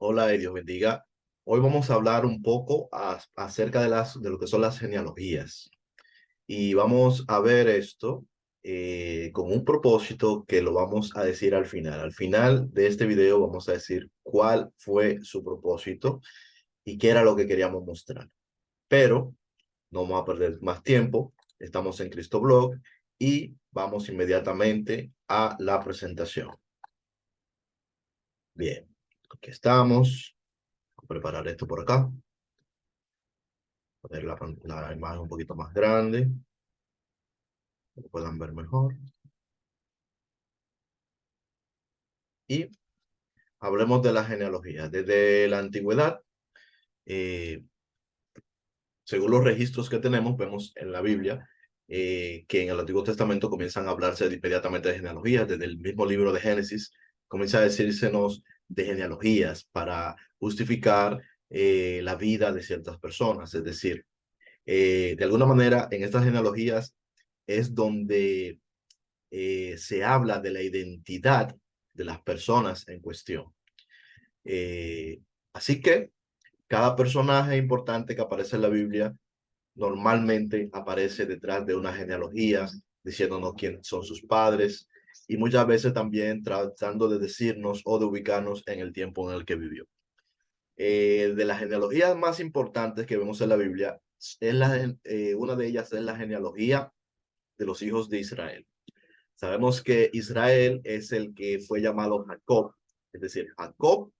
Hola y Dios bendiga. Hoy vamos a hablar un poco acerca de lo que son las genealogías. Y vamos a ver esto con un propósito que lo vamos a decir al final. Al final de este video vamos a decir cuál fue su propósito y qué era lo que queríamos mostrar. Pero no vamos a perder más tiempo. Estamos en Cristo Blog y vamos inmediatamente a la presentación. Bien, aquí estamos. Voy a preparar esto por acá. Poner la imagen un poquito más grande, que lo puedan ver mejor. Y hablemos de la genealogía. Desde la antigüedad, eh, según los registros que tenemos, vemos en la Biblia que en el Antiguo Testamento comienzan a hablarse inmediatamente de genealogías. Desde el mismo libro de Génesis comienza a decírsenos de genealogías para justificar la vida de ciertas personas. Es decir, de alguna manera en estas genealogías es donde se habla de la identidad de las personas en cuestión. Eh, Así que cada personaje importante que aparece en la Biblia normalmente aparece detrás de una genealogía, diciéndonos quién son sus padres y muchas veces también tratando de decirnos o de ubicarnos en el tiempo en el que vivió. De las genealogías más importantes que vemos en la Biblia, una de ellas es la genealogía de los hijos de Israel. Sabemos que Israel es el que fue llamado Jacob, es decir, Jacob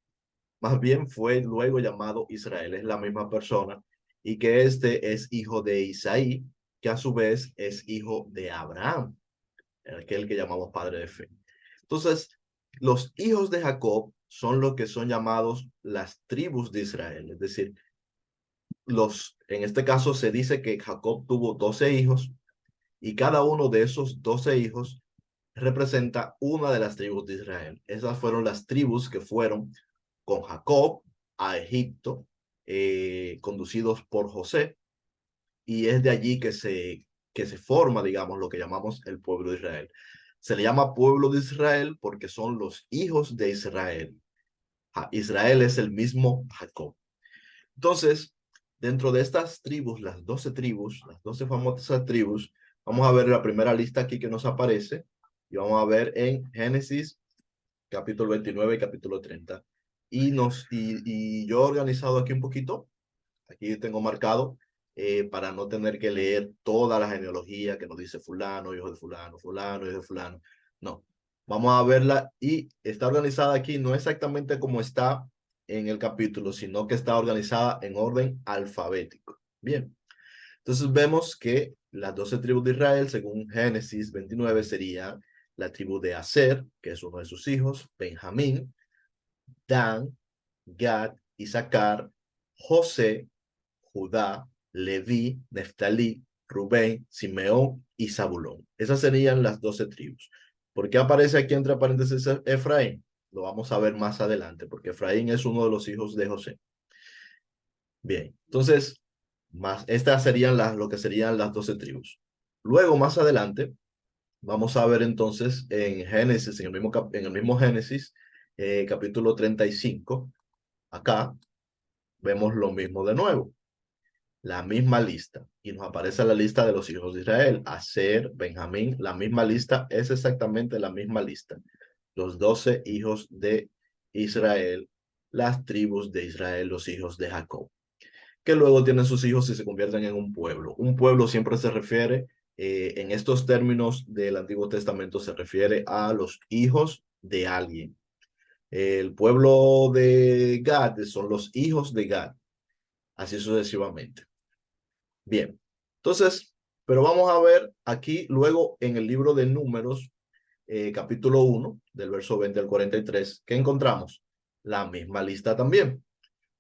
más bien fue luego llamado Israel, es la misma persona, y que este es hijo de Isaí, que a su vez es hijo de Abraham, aquel que llamamos padre de fe. Entonces, los hijos de Jacob son los que son llamados las tribus de Israel, es decir, en este caso se dice que Jacob tuvo 12 hijos y cada uno de esos 12 hijos representa una de las tribus de Israel. Esas fueron las tribus que fueron con Jacob a Egipto, conducidos por José, y es de allí que se forma, digamos, lo que llamamos el pueblo de Israel. Se le llama pueblo de Israel porque son los hijos de Israel. Israel es el mismo Jacob. Entonces, dentro de estas tribus, las 12 famosas tribus, vamos a ver la primera lista aquí que nos aparece y vamos a ver en Génesis capítulo 29 y capítulo 30. Y yo he organizado aquí un poquito, aquí tengo marcado, para no tener que leer toda la genealogía que nos dice fulano, hijo de fulano, fulano, hijo de fulano. No, vamos a verla y está organizada aquí, no exactamente como está en el capítulo, sino que está organizada en orden alfabético. Bien, entonces vemos que las 12 tribus de Israel, según Génesis 29, sería la tribu de Aser, que es uno de sus hijos, Benjamín, Dan, Gad, Isaacar, José, Judá, Leví, Neftalí, Rubén, Simeón y Zabulón. Esas serían las 12 tribus. ¿Por qué aparece aquí entre paréntesis Efraín? Lo vamos a ver más adelante, porque Efraín es uno de los hijos de José. Bien, entonces, estas serían lo que serían las 12 tribus. Luego, más adelante, vamos a ver entonces en Génesis, en el mismo Génesis, capítulo 35, acá vemos lo mismo de nuevo, la misma lista, y nos aparece la lista de los hijos de Israel, Aser, Benjamín, la misma lista, es exactamente la misma lista, los 12 hijos de Israel, las tribus de Israel, los hijos de Jacob, que luego tienen sus hijos y se convierten en un pueblo. Un pueblo siempre se refiere, en estos términos del Antiguo Testamento, se refiere a los hijos de alguien. El pueblo de Gad son los hijos de Gad, así sucesivamente. Bien, entonces, pero vamos a ver aquí luego en el libro de Números, capítulo 1, del verso 20 al 43, ¿qué encontramos? La misma lista también.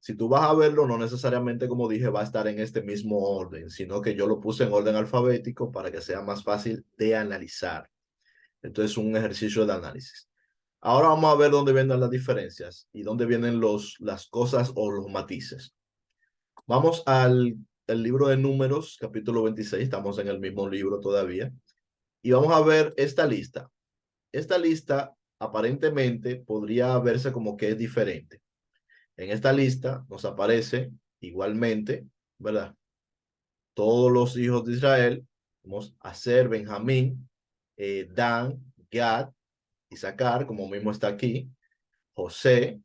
Si tú vas a verlo, no necesariamente, como dije, va a estar en este mismo orden, sino que yo lo puse en orden alfabético para que sea más fácil de analizar. Entonces, un ejercicio de análisis. Ahora vamos a ver dónde vienen las diferencias y dónde vienen las cosas o los matices. Vamos al libro de Números, capítulo 26, estamos en el mismo libro todavía, y vamos a ver esta lista. Esta lista aparentemente podría verse como que es diferente. En esta lista nos aparece igualmente, ¿verdad? Todos los hijos de Israel, vamos a Aser, Benjamín, Dan, Gad, Isaacar, como mismo está aquí, José,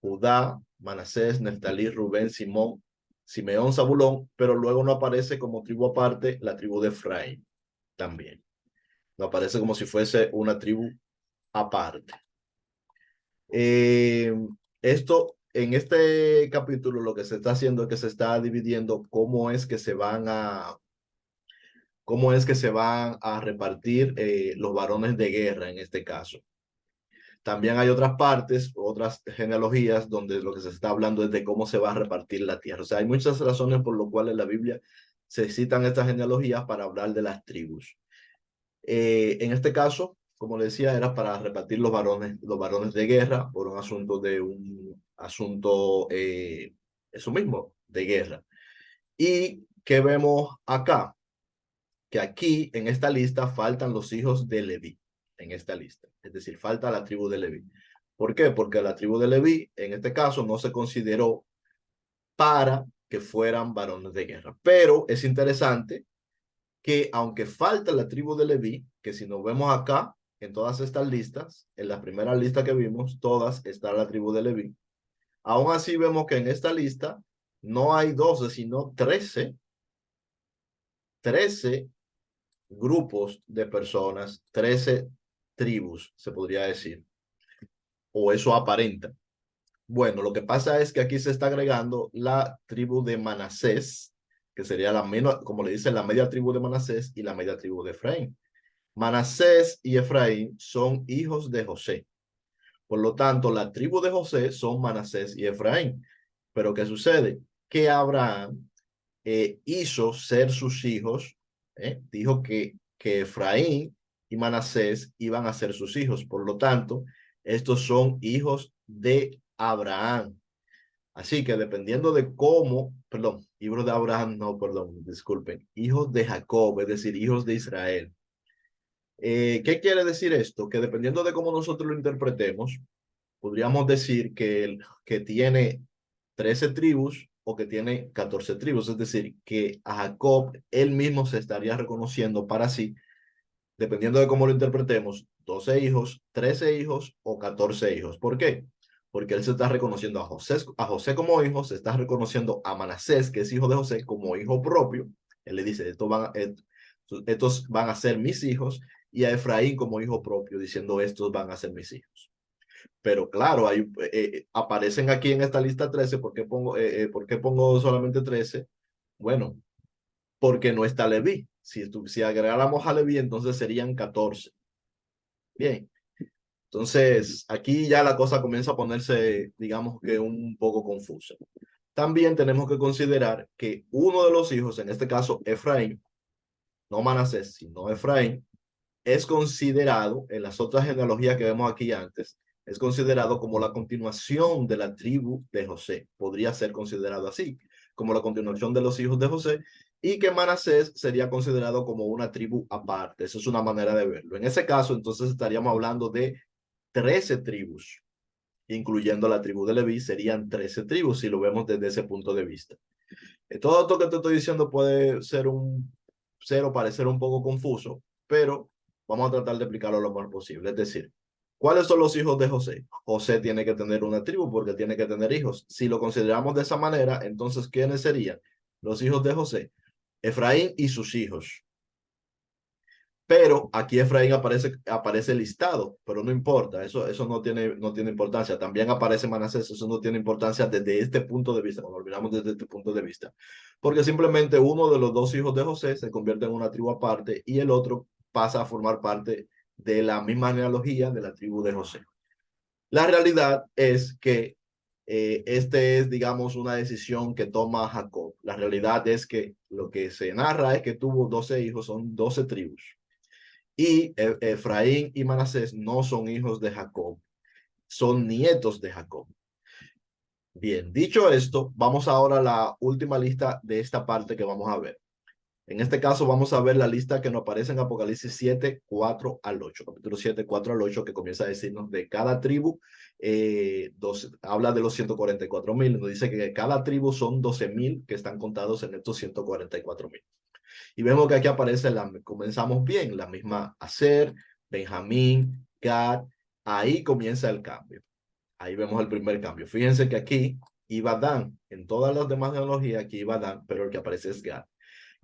Judá, Manasés, Neftalí, Rubén, Simón, Simeón, Zabulón, pero luego no aparece como tribu aparte la tribu de Efraín también. No aparece como si fuese una tribu aparte. Eh, Esto, en este capítulo, lo que se está haciendo es que se está dividiendo cómo es que se van a repartir los varones de guerra en este caso. También hay otras partes, otras genealogías, donde lo que se está hablando es de cómo se va a repartir la tierra. O sea, hay muchas razones por las cuales en la Biblia se citan estas genealogías para hablar de las tribus. En este caso, como le decía, era para repartir los varones de guerra por un asunto, eso mismo, de guerra. ¿Y qué vemos acá? Que aquí en esta lista faltan los hijos de Leví, en esta lista. Es decir, falta la tribu de Leví. ¿Por qué? Porque la tribu de Leví, en este caso, no se consideró para que fueran varones de guerra. Pero es interesante que aunque falta la tribu de Leví, que si nos vemos acá, en todas estas listas, en la primera lista que vimos, todas está la tribu de Leví. Aún así vemos que en esta lista no hay 12, sino 13 grupos de personas, 13 tribus, se podría decir, o eso aparenta. Bueno, lo que pasa es que aquí se está agregando la tribu de Manasés, que sería la menos, como le dicen, la media tribu de Manasés y la media tribu de Efraín. Manasés y Efraín son hijos de José. Por lo tanto, la tribu de José son Manasés y Efraín. Pero ¿qué sucede? Que Abraham hizo ser sus hijos, dijo que Efraín y Manasés iban a ser sus hijos. Por lo tanto, estos son hijos de Abraham. Así que dependiendo de cómo, perdón, hijos de Abraham, no, perdón, disculpen, hijos de Jacob, es decir, hijos de Israel. ¿Qué quiere decir esto? Que dependiendo de cómo nosotros lo interpretemos, podríamos decir que tiene 13 tribus o que tiene 14 tribus, es decir, que a Jacob él mismo se estaría reconociendo para sí, dependiendo de cómo lo interpretemos, 12 hijos, 13 hijos o 14 hijos. ¿Por qué? Porque él se está reconociendo a José como hijo, se está reconociendo a Manasés, que es hijo de José, como hijo propio. Él le dice, estos van a ser mis hijos, y a Efraín como hijo propio, diciendo, estos van a ser mis hijos. Pero claro, aparecen aquí en esta lista 13. ¿Por qué pongo solamente 13? Bueno, porque no está Leví. Si agregáramos a Leví, entonces serían 14. Bien, entonces aquí ya la cosa comienza a ponerse, digamos que un poco confusa. También tenemos que considerar que uno de los hijos, en este caso Efraín, no Manasés, sino Efraín, es considerado, en las otras genealogías que vemos aquí antes, es considerado como la continuación de la tribu de José. Podría ser considerado así, como la continuación de los hijos de José, y que Manasés sería considerado como una tribu aparte. Eso es una manera de verlo. En ese caso, entonces estaríamos hablando de 13 tribus, incluyendo la tribu de Leví, serían 13 tribus si lo vemos desde ese punto de vista. Todo esto que te estoy diciendo puede ser parecer un poco confuso, pero vamos a tratar de explicarlo lo mejor posible. Es decir, ¿cuáles son los hijos de José? José tiene que tener una tribu porque tiene que tener hijos. Si lo consideramos de esa manera, entonces, ¿quiénes serían los hijos de José? Efraín y sus hijos. Pero aquí Efraín aparece listado, pero no importa, eso no tiene importancia. También aparece Manasés, eso no tiene importancia desde este punto de vista, cuando lo miramos desde este punto de vista. Porque simplemente uno de los dos hijos de José se convierte en una tribu aparte y el otro pasa a formar parte de la misma genealogía de la tribu de José. La realidad es que este es, digamos, una decisión que toma Jacob. La realidad es que lo que se narra es que tuvo 12 hijos, son 12 tribus. Y Efraín y Manasés no son hijos de Jacob, son nietos de Jacob. Bien, dicho esto, vamos ahora a la última lista de esta parte que vamos a ver. En este caso vamos a ver la lista que nos aparece en Apocalipsis 7, 4 al 8. Capítulo 7, 4 al 8, que comienza a decirnos de cada tribu, habla de los 144,000. Nos dice que cada tribu son 12,000 que están contados en estos 144,000. Y vemos que aquí aparece, comenzamos bien, la misma Aser, Benjamín, Gad. Ahí comienza el cambio. Ahí vemos el primer cambio. Fíjense que aquí iba Dan. En todas las demás genealogías aquí iba Dan, pero el que aparece es Gad.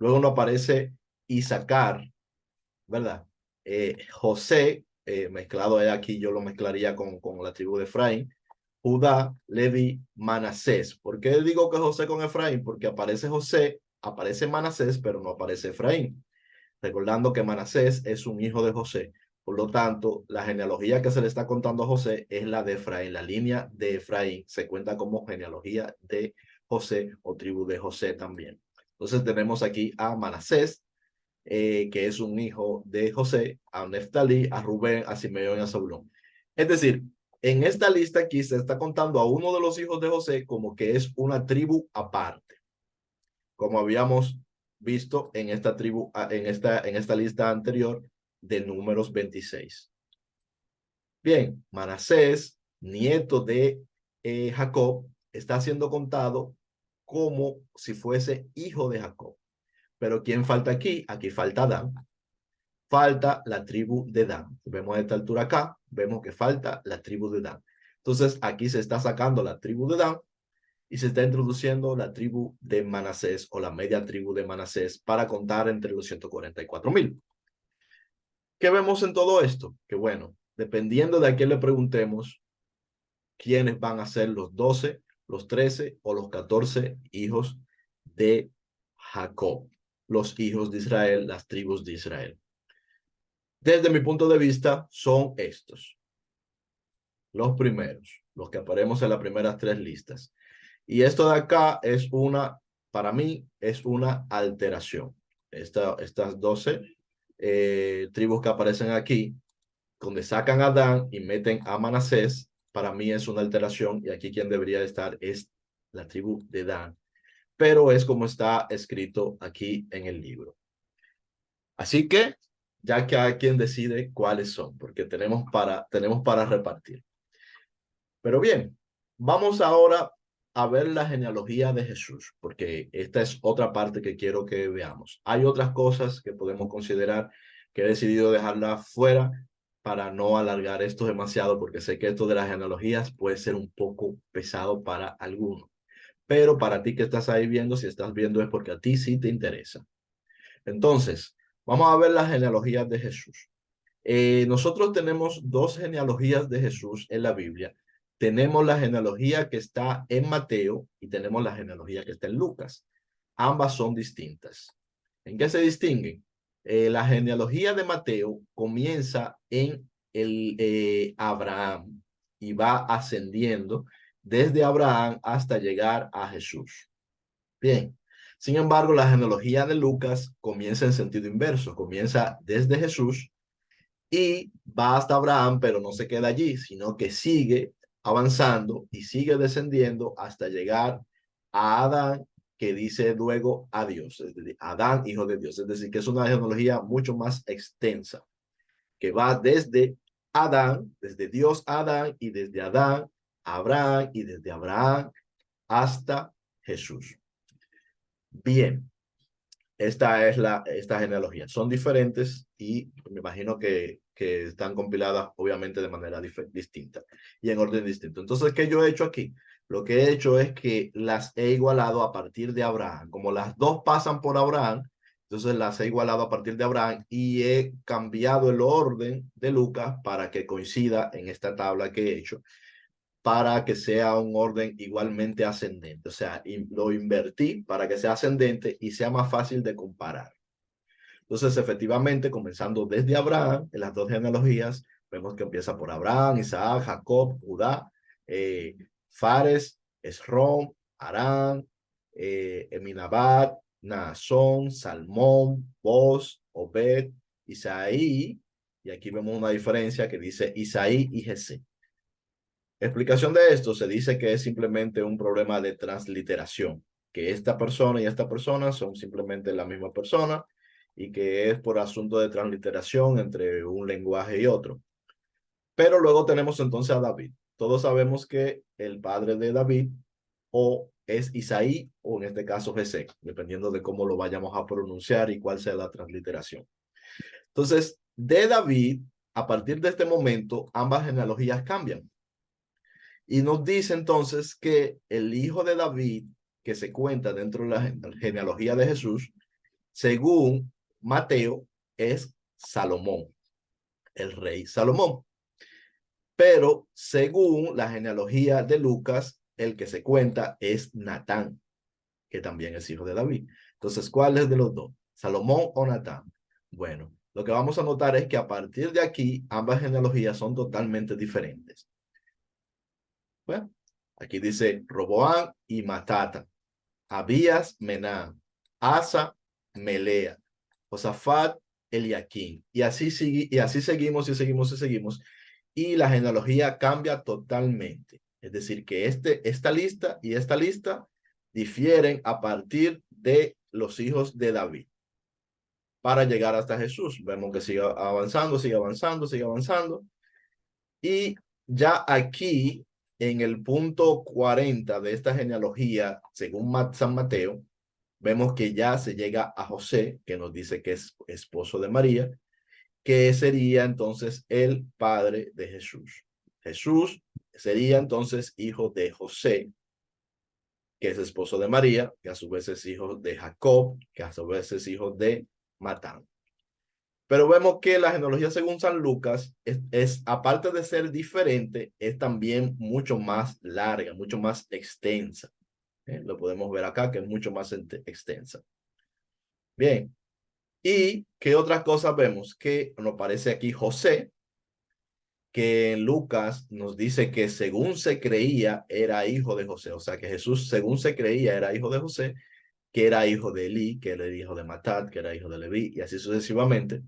Luego no aparece Isaacar, ¿verdad? José, mezclado aquí, yo lo mezclaría con la tribu de Efraín. Judá, Levi, Manasés. ¿Por qué digo que José con Efraín? Porque aparece José, aparece Manasés, pero no aparece Efraín. Recordando que Manasés es un hijo de José. Por lo tanto, la genealogía que se le está contando a José es la de Efraín. La línea de Efraín se cuenta como genealogía de José o tribu de José también. Entonces tenemos aquí a Manasés, que es un hijo de José, a Neftalí, a Rubén, a Simeón y a Zabulón. Es decir, en esta lista aquí se está contando a uno de los hijos de José como que es una tribu aparte, como habíamos visto en esta tribu, en esta lista anterior de Números 26. Bien, Manasés, nieto de Jacob, está siendo contado como si fuese hijo de Jacob. Pero ¿quién falta aquí? Aquí falta Dan. Falta la tribu de Dan. Vemos a esta altura acá, vemos que falta la tribu de Dan. Entonces aquí se está sacando la tribu de Dan y se está introduciendo la tribu de Manasés o la media tribu de Manasés para contar entre los 144,000. ¿Qué vemos en todo esto? Que bueno, dependiendo de a quién le preguntemos, quiénes van a ser los 12, los 13 o los 14 hijos de Jacob, los hijos de Israel, las tribus de Israel. Desde mi punto de vista, son estos. Los primeros, los que aparecemos en las primeras tres listas. Y esto de acá es para mí, es una alteración. Estas 12 tribus que aparecen aquí, donde sacan a Dan y meten a Manasés, para mí es una alteración y aquí quien debería estar es la tribu de Dan. Pero es como está escrito aquí en el libro. Así que ya que hay quien decide cuáles son, porque tenemos para repartir. Pero bien, vamos ahora a ver la genealogía de Jesús, porque esta es otra parte que quiero que veamos. Hay otras cosas que podemos considerar que he decidido dejarla fuera para no alargar esto demasiado, porque sé que esto de las genealogías puede ser un poco pesado para algunos. Pero para ti que estás ahí viendo, si estás viendo es porque a ti sí te interesa. Entonces, vamos a ver las genealogías de Jesús. Nosotros tenemos dos genealogías de Jesús en la Biblia. Tenemos la genealogía que está en Mateo y tenemos la genealogía que está en Lucas. Ambas son distintas. ¿En qué se distinguen? La genealogía de Mateo comienza en Abraham y va ascendiendo desde Abraham hasta llegar a Jesús. Bien. Sin embargo, la genealogía de Lucas comienza en sentido inverso. Comienza desde Jesús y va hasta Abraham, pero no se queda allí, sino que sigue avanzando y sigue descendiendo hasta llegar a Adán, que dice luego a Dios, es decir, Adán, hijo de Dios. Es decir, que es una genealogía mucho más extensa, que va desde Adán, desde Dios a Adán, y desde Adán a Abraham, y desde Abraham hasta Jesús. Bien, esta genealogía. Son diferentes y me imagino que están compiladas obviamente de manera distinta y en orden distinto. Entonces, ¿qué yo he hecho aquí? Lo que he hecho es que las he igualado a partir de Abraham. Como las dos pasan por Abraham, entonces las he igualado a partir de Abraham y he cambiado el orden de Lucas para que coincida en esta tabla que he hecho, para que sea un orden igualmente ascendente. O sea, lo invertí para que sea ascendente y sea más fácil de comparar. Entonces, efectivamente, comenzando desde Abraham, en las dos genealogías, vemos que empieza por Abraham, Isaac, Jacob, Judá, Fares, Esrom, Arán, Eminabat, Naasón, Salmón, Boz, Obed, Isaí, y aquí vemos una diferencia que dice Isaí y Jesé. Explicación de esto, se dice que es simplemente un problema de transliteración. que esta persona y esta persona son simplemente la misma persona y que es por asunto de transliteración entre un lenguaje y otro. Pero luego tenemos entonces a David. Todos sabemos que el padre de David o es Isaí o en este caso Jesé, dependiendo de cómo lo vayamos a pronunciar y cuál sea la transliteración. Entonces, de David, a partir de este momento, ambas genealogías cambian. Y nos dice entonces que el hijo de David, que se cuenta dentro de la genealogía de Jesús, según Mateo, es Salomón, el rey Salomón. Pero según la genealogía de Lucas, el que se cuenta es Natán, que también es hijo de David. Entonces, ¿cuál es de los dos? ¿Salomón o Natán? Bueno, lo que vamos a notar es que a partir de aquí, ambas genealogías son totalmente diferentes. Bueno, aquí dice Roboán y Matata, Abías, Menán, Asa, Melea, Josafat, Eliaquín. Y así, y así seguimos y seguimos y seguimos. Y la genealogía cambia totalmente. Es decir, que esta lista y esta lista difieren a partir de los hijos de David para llegar hasta Jesús. Vemos que sigue avanzando, sigue avanzando, sigue avanzando. Y ya aquí, en el punto 40 de esta genealogía, según San Mateo, vemos que ya se llega a José, que nos dice que es esposo de María, que sería entonces el padre de Jesús. Jesús sería entonces hijo de José, que es esposo de María, que a su vez es hijo de Jacob, que a su vez es hijo de Matán. Pero vemos que la genealogía según San Lucas aparte de ser diferente, es también mucho más larga, mucho más extensa. Lo podemos ver acá, que es mucho más extensa. Bien, ¿y qué otras cosas vemos? Que nos parece aquí José, que en Lucas nos dice que según se creía era hijo de José, o sea que Jesús según se creía era hijo de José, que era hijo de Elí, que era hijo de Matat, que era hijo de Leví, y así sucesivamente.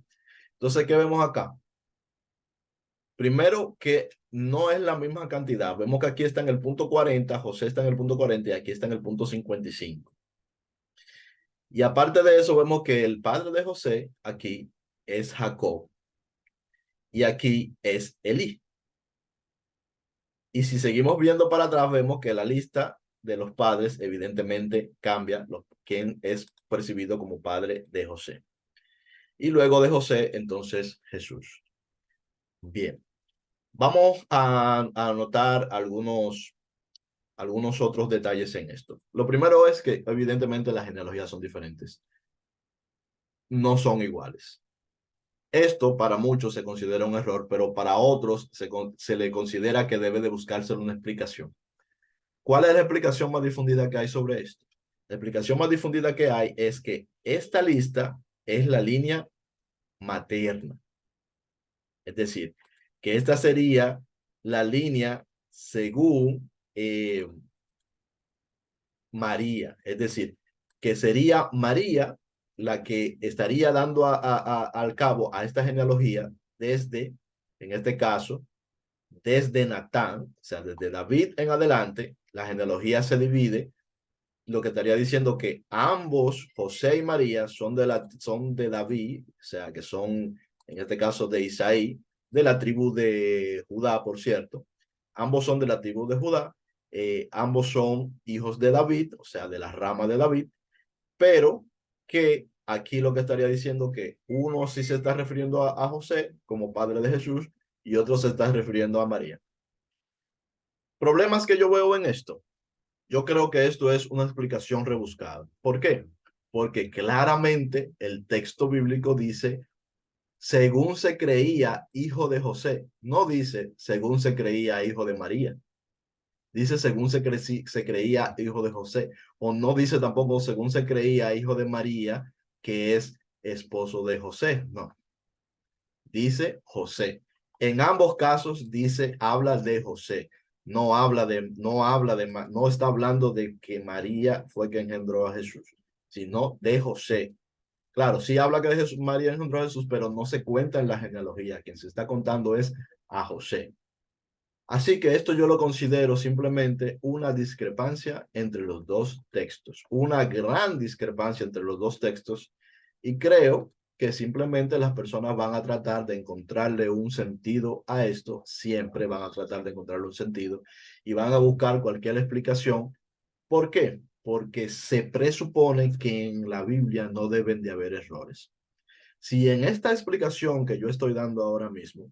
Entonces, ¿qué vemos acá? Primero que no es la misma cantidad. Vemos que aquí está en el punto 40, José está en el punto 40 y aquí está en el punto 55. Y aparte de eso, vemos que el padre de José aquí es Jacob y aquí es Elí. Y si seguimos viendo para atrás, vemos que la lista de los padres evidentemente cambia quién es percibido como padre de José. Y luego de José, entonces Jesús. Bien, vamos a anotar algunos otros detalles en esto. Lo primero es que evidentemente las genealogías son diferentes. No son iguales. Esto para muchos se considera un error, pero para otros se le considera que debe de buscarse una explicación. ¿Cuál es la explicación más difundida que hay sobre esto? La explicación más difundida que hay es que esta lista es la línea materna. Es decir, que esta sería la línea según María. Es decir, que sería María la que estaría dando al cabo a esta genealogía desde, en este caso, desde Natán, o sea, desde David en adelante, la genealogía se divide, lo que estaría diciendo que ambos, José y María, son de David, o sea, que son, en este caso, de Isaí, de la tribu de Judá, por cierto. Ambos son de la tribu de Judá, ambos son hijos de David, o sea, de la rama de David, pero que aquí lo que estaría diciendo que uno sí se está refiriendo a José como padre de Jesús y otro se está refiriendo a María. Problemas que yo veo en esto. Yo creo que esto es una explicación rebuscada. ¿Por qué? Porque claramente el texto bíblico dice, según se creía hijo de José. No dice, según se creía hijo de María. Dice, según se creía hijo de José. O no dice tampoco, según se creía hijo de María, que es esposo de José. No. Dice José. En ambos casos dice, habla de José. No está hablando de que María fue quien engendró a Jesús, sino de José. Claro, sí habla que de Jesús, María engendró a Jesús, pero no se cuenta en la genealogía. Quien se está contando es a José. Así que esto yo lo considero simplemente una discrepancia entre los dos textos, una gran discrepancia entre los dos textos, y creo que simplemente las personas van a tratar de encontrarle un sentido a esto, siempre van a tratar de encontrarle un sentido y van a buscar cualquier explicación. ¿Por qué? Porque se presupone que en la Biblia no deben de haber errores. Si en esta explicación que yo estoy dando ahora mismo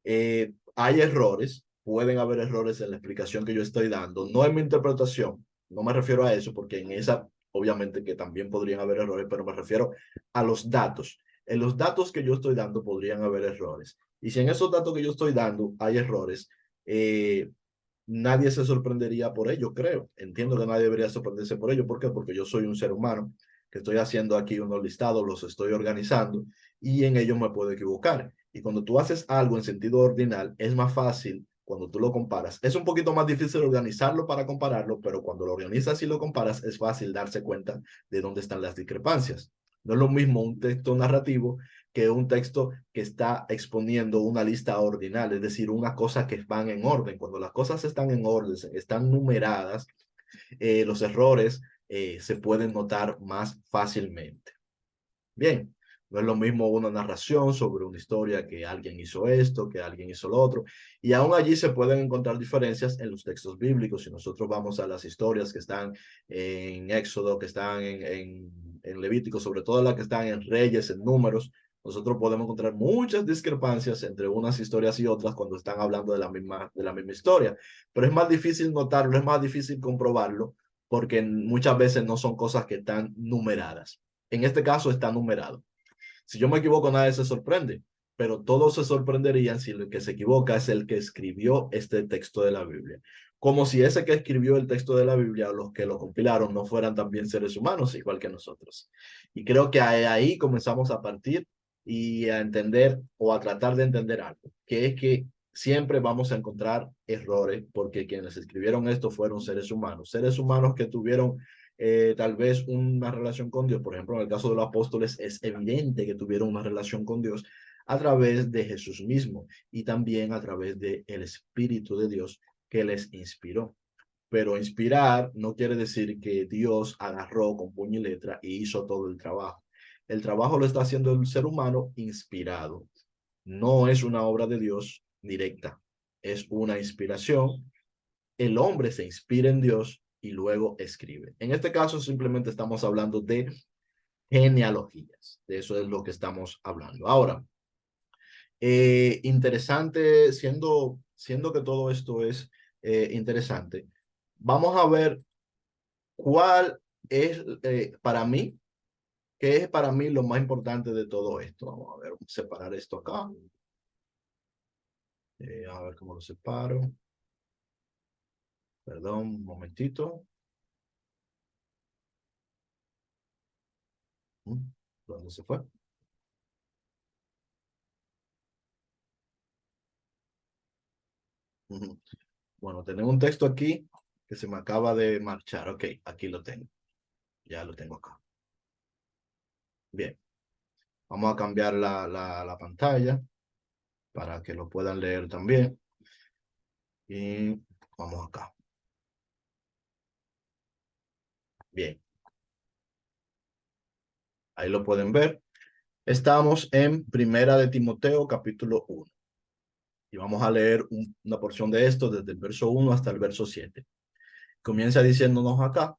hay errores, pueden haber errores en la explicación que yo estoy dando, no en mi interpretación, no me refiero a eso, porque en esa obviamente que también podrían haber errores, pero me refiero a los datos. En los datos que yo estoy dando podrían haber errores. Y si en esos datos que yo estoy dando hay errores, eh, nadie se sorprendería por ello, creo. Entiendo que nadie debería sorprenderse por ello. ¿Por qué? Porque yo soy un ser humano que estoy haciendo aquí unos listados, los estoy organizando y en ellos me puedo equivocar. Y cuando tú haces algo en sentido ordinal, es más fácil cuando tú lo comparas. Es un poquito más difícil organizarlo para compararlo, pero cuando lo organizas y lo comparas, es fácil darse cuenta de dónde están las discrepancias. No es lo mismo un texto narrativo que un texto que está exponiendo una lista ordinal, es decir, una cosa que van en orden. Cuando las cosas están en orden, están numeradas, los errores se pueden notar más fácilmente. Bien, no es lo mismo una narración sobre una historia que alguien hizo esto, que alguien hizo lo otro, y aún allí se pueden encontrar diferencias en los textos bíblicos. Si nosotros vamos a las historias que están en Éxodo, que están en Levítico, sobre todo las que están en Reyes, en Números, nosotros podemos encontrar muchas discrepancias entre unas historias y otras cuando están hablando de la misma historia, pero es más difícil notarlo, es más difícil comprobarlo, porque muchas veces no son cosas que están numeradas. En este caso está numerado. Si yo me equivoco, nadie se sorprende, pero todos se sorprenderían si el que se equivoca es el que escribió este texto de la Biblia. Como si ese que escribió el texto de la Biblia o los que lo compilaron no fueran también seres humanos, igual que nosotros. Y creo que ahí comenzamos a partir y a entender o a tratar de entender algo, que es que siempre vamos a encontrar errores porque quienes escribieron esto fueron seres humanos que tuvieron tal vez una relación con Dios. Por ejemplo, en el caso de los apóstoles es evidente que tuvieron una relación con Dios a través de Jesús mismo y también a través del Espíritu de Dios que les inspiró. Pero inspirar no quiere decir que Dios agarró con puño y letra y hizo todo el trabajo. El trabajo lo está haciendo el ser humano inspirado. No es una obra de Dios directa, es una inspiración. El hombre se inspira en Dios y luego escribe. En este caso simplemente estamos hablando de genealogías. De eso es lo que estamos hablando. Ahora, interesante, siendo que todo esto es interesante, vamos a ver cuál es para mí, qué es para mí lo más importante de todo esto. Vamos a ver, vamos a separar esto acá. A ver cómo lo separo. Perdón, un momentito. ¿Dónde se fue? Bueno, tenemos un texto aquí que se me acaba de marchar. Ok, aquí lo tengo. Ya lo tengo acá. Bien, vamos a cambiar la pantalla para que lo puedan leer también. Y vamos acá. Bien, ahí lo pueden ver. Estamos en Primera de Timoteo, capítulo 1. Y vamos a leer una porción de esto desde el verso 1 hasta el verso 7. Comienza diciéndonos acá.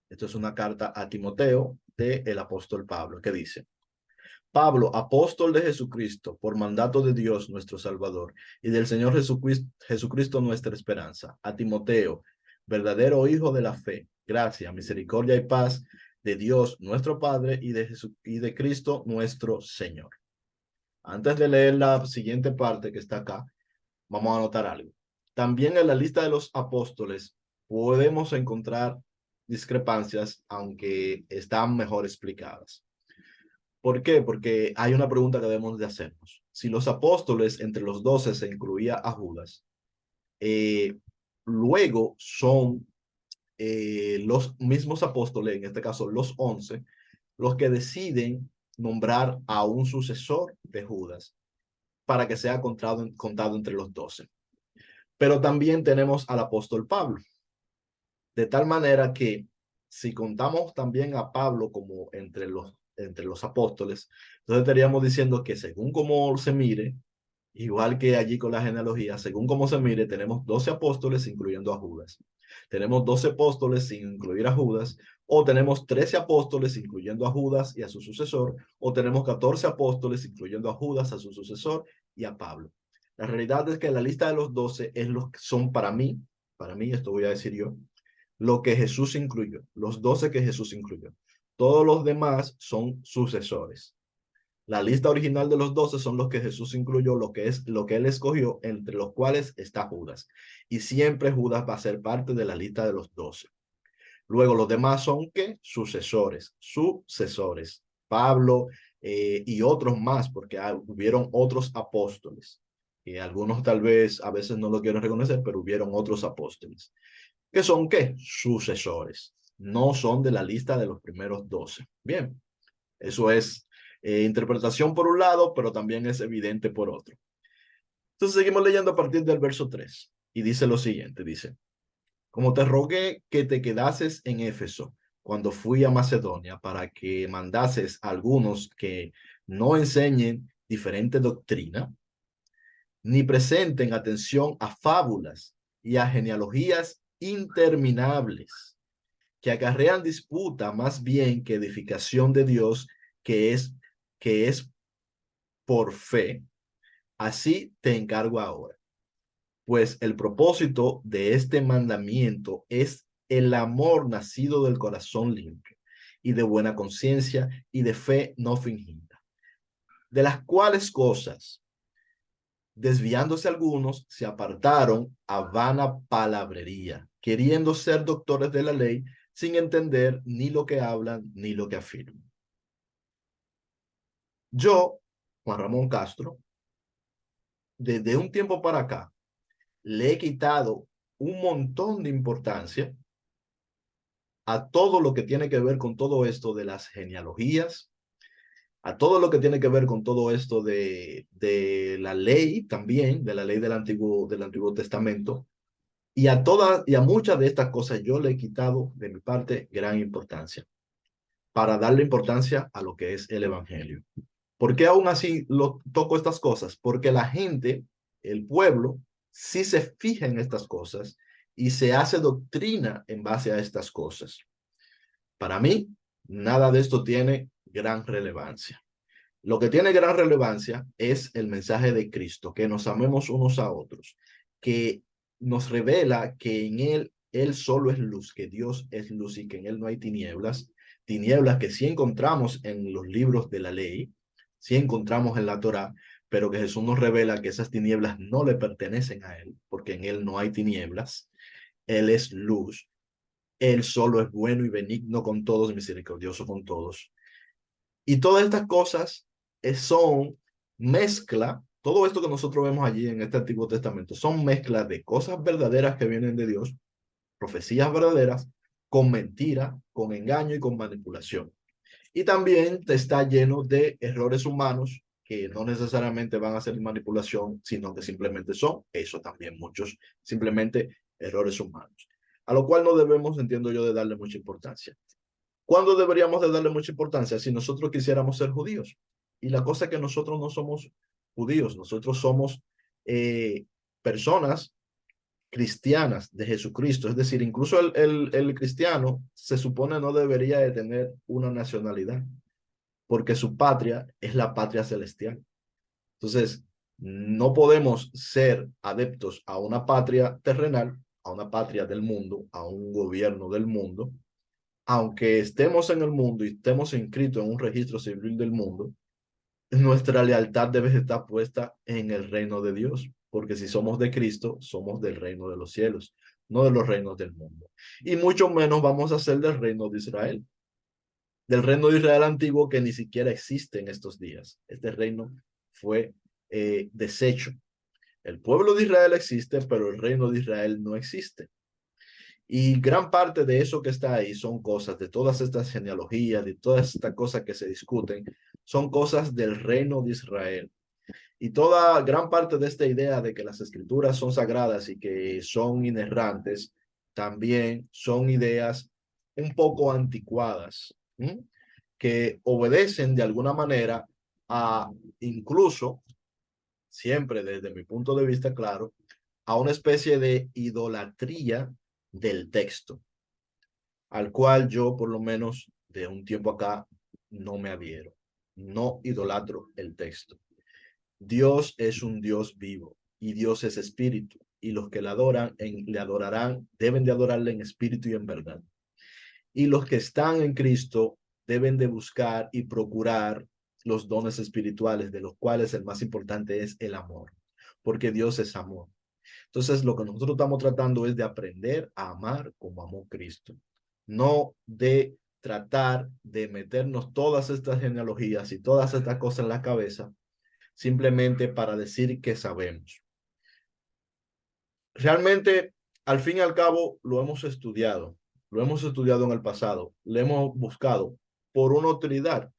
Esto es una carta a Timoteo del apóstol Pablo, que dice: Pablo, apóstol de Jesucristo, por mandato de Dios nuestro Salvador y del Señor Jesucristo nuestra esperanza, a Timoteo, verdadero hijo de la fe, gracia, misericordia y paz de Dios nuestro Padre y de Cristo nuestro Señor. Antes de leer la siguiente parte que está acá, vamos a anotar algo. También en la lista de los apóstoles podemos encontrar discrepancias, aunque están mejor explicadas. ¿Por qué? Porque hay una pregunta que debemos de hacernos. Si los apóstoles entre los 12 se incluía a Judas, eh, luego son los mismos apóstoles, en este caso los 11, los que deciden nombrar a un sucesor de Judas para que sea contado entre los 12. Pero también tenemos al apóstol Pablo. De tal manera que si contamos también a Pablo como entre los apóstoles, entonces estaríamos diciendo que según cómo se mire, igual que allí con la genealogía, según cómo se mire, tenemos 12 apóstoles incluyendo a Judas. Tenemos 12 apóstoles sin incluir a Judas, o tenemos 13 apóstoles incluyendo a Judas y a su sucesor, o tenemos 14 apóstoles incluyendo a Judas, a su sucesor y a Pablo. La realidad es que la lista de los 12 es lo que son para mí, esto voy a decir yo, lo que Jesús incluyó, los 12 que Jesús incluyó. Todos los demás son sucesores. La lista original de los 12 son los que Jesús incluyó, lo que es lo que él escogió, entre los cuales está Judas. Y siempre Judas va a ser parte de la lista de los 12. Luego los demás son ¿qué? Sucesores. Pablo y otros más, porque hubieron otros apóstoles. Y algunos tal vez a veces no lo quieren reconocer, pero hubieron otros apóstoles. ¿Qué son qué? Sucesores. No son de la lista de los primeros 12. Bien, eso es interpretación por un lado, pero también es evidente por otro. Entonces seguimos leyendo a partir del verso 3 y dice lo siguiente, dice, como te rogué que te quedases en Éfeso cuando fui a Macedonia para que mandases a algunos que no enseñen diferente doctrina, ni presenten atención a fábulas y a genealogías interminables que acarrean disputa más bien que edificación de Dios, que es, que es por fe. Así te encargo ahora. Pues el propósito de este mandamiento es el amor nacido del corazón limpio y de buena conciencia y de fe no fingida, de las cuales cosas, desviándose algunos, se apartaron a vana palabrería, queriendo ser doctores de la ley sin entender ni lo que hablan ni lo que afirman. Yo, Juan Ramón Castro, desde un tiempo para acá, le he quitado un montón de importancia a todo lo que tiene que ver con todo esto de las genealogías, a todo lo que tiene que ver con todo esto de la ley también, de la ley del Antiguo Testamento, y a muchas de estas cosas yo le he quitado de mi parte gran importancia para darle importancia a lo que es el Evangelio. ¿Por qué aún así toco estas cosas? Porque la gente, el pueblo, sí se fija en estas cosas y se hace doctrina en base a estas cosas. Para mí, nada de esto tiene gran relevancia. Lo que tiene gran relevancia es el mensaje de Cristo, que nos amemos unos a otros, que nos revela que en Él solo es luz, que Dios es luz y que en Él no hay tinieblas, tinieblas que sí encontramos en los libros de la ley, sí encontramos en la Torá, pero que Jesús nos revela que esas tinieblas no le pertenecen a Él, porque en Él no hay tinieblas, Él es luz, Él solo es bueno y benigno con todos, misericordioso con todos. Y todas estas cosas son mezcla, todo esto que nosotros vemos allí en este Antiguo Testamento, son mezclas de cosas verdaderas que vienen de Dios, profecías verdaderas, con mentira, con engaño y con manipulación. Y también está lleno de errores humanos que no necesariamente van a ser manipulación, sino que simplemente son, eso también muchos, simplemente errores humanos. A lo cual no debemos, entiendo yo, de darle mucha importancia. ¿Cuándo deberíamos de darle mucha importancia? Si nosotros quisiéramos ser judíos. Y la cosa es que nosotros no somos judíos, nosotros somos personas cristianas de Jesucristo. Es decir, incluso el cristiano se supone no debería de tener una nacionalidad, porque su patria es la patria celestial. Entonces, no podemos ser adeptos a una patria terrenal, a una patria del mundo, a un gobierno del mundo, aunque estemos en el mundo y estemos inscritos en un registro civil del mundo, nuestra lealtad debe estar puesta en el reino de Dios, porque si somos de Cristo, somos del reino de los cielos, no de los reinos del mundo. Y mucho menos vamos a ser del reino de Israel, del reino de Israel antiguo que ni siquiera existe en estos días. Este reino fue deshecho. El pueblo de Israel existe, pero el reino de Israel no existe. Y gran parte de eso que está ahí son cosas, de todas estas genealogías, de todas estas cosas que se discuten, son cosas del reino de Israel. Y toda gran parte de esta idea de que las escrituras son sagradas y que son inerrantes, también son ideas un poco anticuadas, ¿m? Que obedecen de alguna manera a incluso, siempre desde mi punto de vista claro, a una especie de idolatría del texto, al cual yo por lo menos de un tiempo acá no me adhiero, no idolatro el texto. Dios es un Dios vivo y Dios es espíritu y los que le adoran le adorarán, deben de adorarle en espíritu y en verdad. Y los que están en Cristo deben de buscar y procurar los dones espirituales, de los cuales el más importante es el amor, porque Dios es amor. Entonces, lo que nosotros estamos tratando es de aprender a amar como amó Cristo, no de tratar de meternos todas estas genealogías y todas estas cosas en la cabeza simplemente para decir que sabemos. Realmente, al fin y al cabo, lo hemos estudiado en el pasado, lo hemos buscado por una utilidad.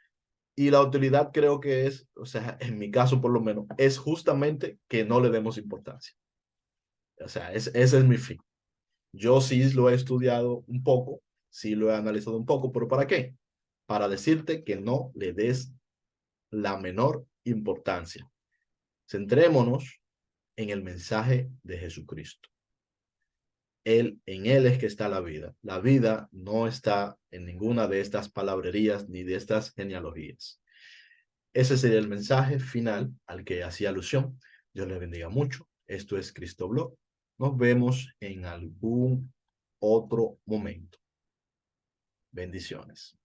Y la utilidad creo que es, o sea, en mi caso por lo menos, es justamente que no le demos importancia. O sea, ese es mi fin. Yo sí lo he estudiado un poco, sí lo he analizado un poco, pero ¿para qué? Para decirte que no le des la menor importancia. Centrémonos en el mensaje de Jesucristo. En Él es que está la vida. La vida no está en ninguna de estas palabrerías ni de estas genealogías. Ese sería el mensaje final al que hacía alusión. Dios les bendiga mucho. Esto es Cristo Blog. Nos vemos en algún otro momento. Bendiciones.